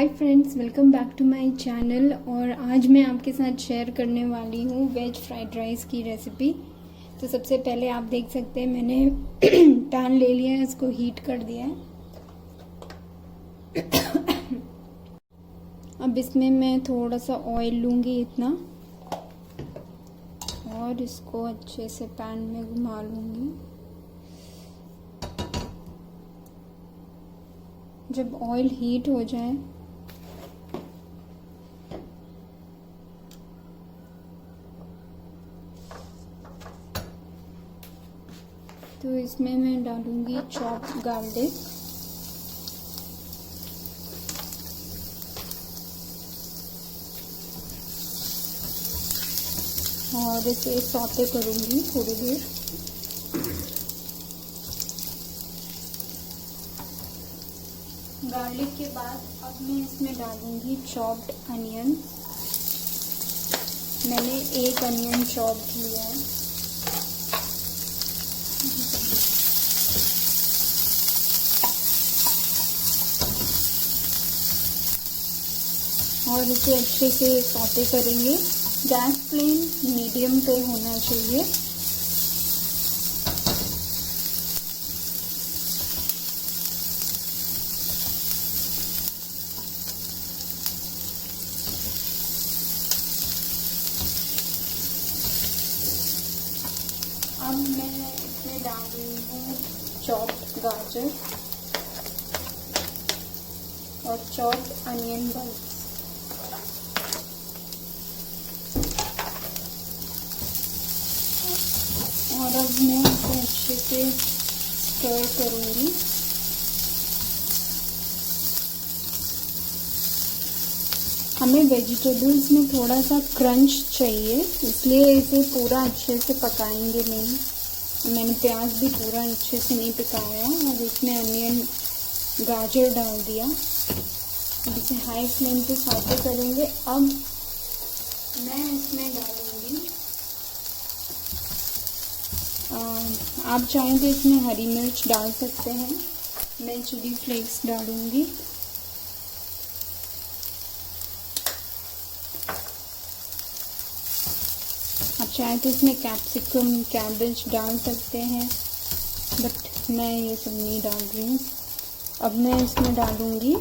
Hi friends, welcome back to my channel. और आज मैं आपके साथ शेयर करने वाली हूँ वेज फ्राइड राइस की रेसिपी। तो सबसे पहले आप देख सकते हैं मैंने पैन ले लिया है, इसको हीट कर दिया है। अब इसमें मैं थोड़ा सा ऑयल लूँगी इतना, और इसको अच्छे से पैन में घुमा लूँगी। जब ऑयल हीट हो जाए तो इसमें मैं डालूंगी चॉप्ड गार्लिक, और इसे सौते करूंगी थोड़ी देर। गार्लिक के बाद अब मैं इसमें डालूंगी चॉप्ड अनियन। मैंने एक अनियन चॉप्ड लिया है। और इसे अच्छे से सौते करेंगे। गैस फ्लेम मीडियम पे होना चाहिए। अब मैं इसमें डाल रही हूँ चॉप्ड गाजर और चॉप्ड अनियन बल्ब। और अब मैं इसे अच्छे से स्टर करूँगी। हमें वेजिटेबल्स में थोड़ा सा क्रंच चाहिए, इसलिए इसे पूरा अच्छे से पकाएंगे नहीं। मैंने प्याज भी पूरा अच्छे से नहीं पकाया और इसमें अनियन गाजर डाल दिया। अब इसे हाई फ्लेम पे सौते करेंगे। अब मैं इसमें डालूँगी, आप चाहें तो इसमें हरी मिर्च डाल सकते हैं। मैं चिली फ्लेक्स डालूँगी। आप चाहें तो इसमें कैप्सिकम, कैबेज डाल सकते हैं, बट मैं ये सब नहीं डाल रही हूँ। अब मैं इसमें डालूँगी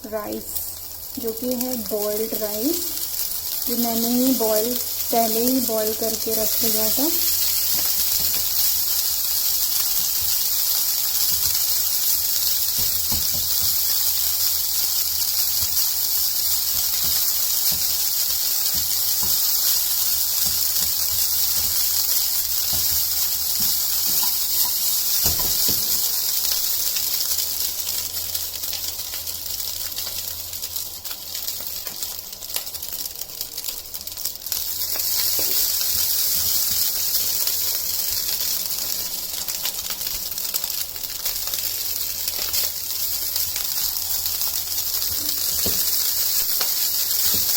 राइस, जो कि है बॉइल्ड राइस, जो मैंने ही पहले ही बॉईल करके रख लिया था।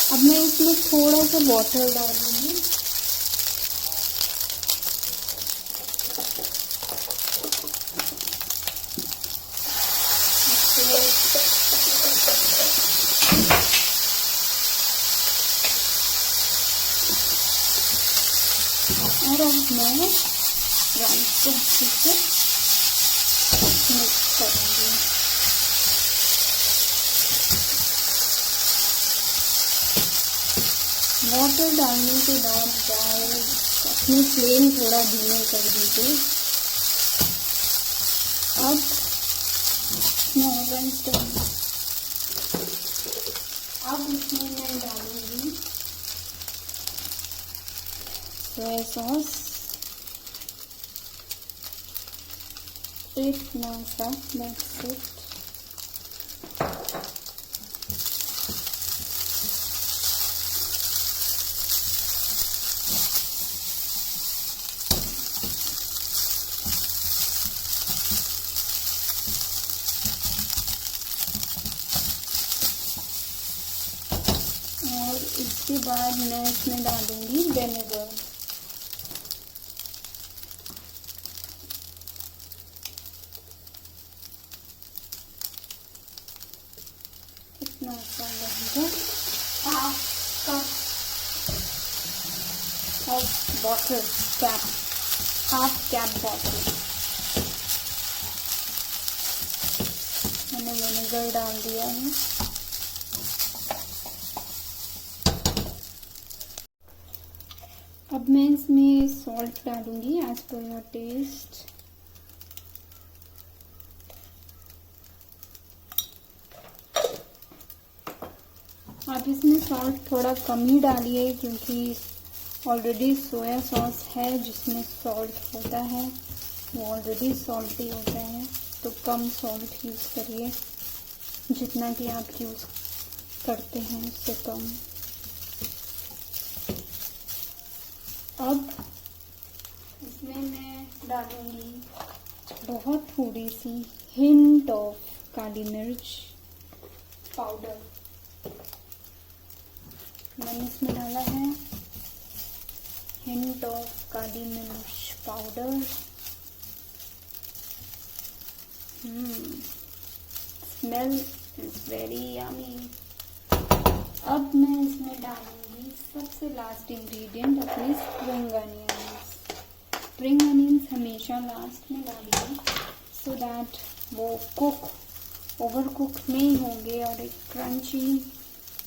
अब मैं इसमें थोड़ा सा वाटर डालूंगी। और अब मैं राइस को अच्छे से मिक्स करूंगी। वाटर डालने के बाद अपनी फ्लेम थोड़ा धीमे कर दीजिए। अब इसमें मैं डालूंगी सोया सॉस, इतना सा, that's it। और इसके बाद मैं इसमें डालूंगी विनेगर। इसमें मसाला है half cup of water, cap, half cap water. मैंने विनेगर डाल दिया है। अब मैं इसमें सॉल्ट डालूंगी एज पर योर टेस्ट। आप इसमें सॉल्ट थोड़ा कम ही डालिए क्योंकि ऑलरेडी सोया सॉस है जिसमें सॉल्ट होता है, वो ऑलरेडी सॉल्टी होता है, तो कम सॉल्ट यूज़ करिए, जितना कि आप यूज़ करते हैं उससे कम। अब इसमें मैं डालूंगी बहुत थोड़ी सी हिंट ऑफ काली मिर्च पाउडर। मैंने इसमें डाला है हिंट ऑफ काली मिर्च powder. Smell is very yummy. अब मैं इसमें डालूंगी सबसे लास्ट इंग्रेडिएंट अपने स्प्रिंग अनियंस। स्प्रिंग अनियंस हमेशा लास्ट में डालिए सो दैट वो ओवर कुक नहीं होंगे और एक क्रंची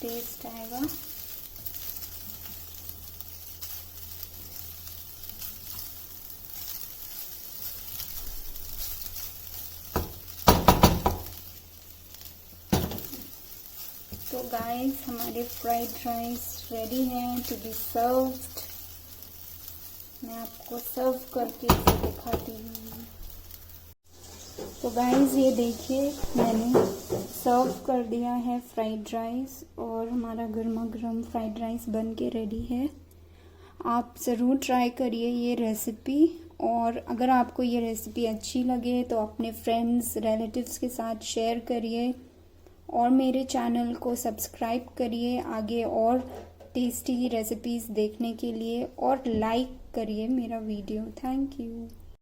टेस्ट आएगा। तो गाइस हमारे फ्राइड राइस रेडी हैं टू बी सर्व्ड। मैं आपको सर्व करके इसे दिखाती हूँ। तो गाइस ये देखिए मैंने सर्व कर दिया है फ्राइड राइस और हमारा गर्मा गर्म फ्राइड राइस बन के रेडी है। आप ज़रूर ट्राई करिए ये रेसिपी, और अगर आपको ये रेसिपी अच्छी लगे तो अपने फ्रेंड्स रिलेटिव्स के साथ शेयर करिए और मेरे चैनल को सब्सक्राइब करिए आगे और टेस्टी रेसिपीज़ देखने के लिए, और लाइक करिए मेरा वीडियो। Thank you.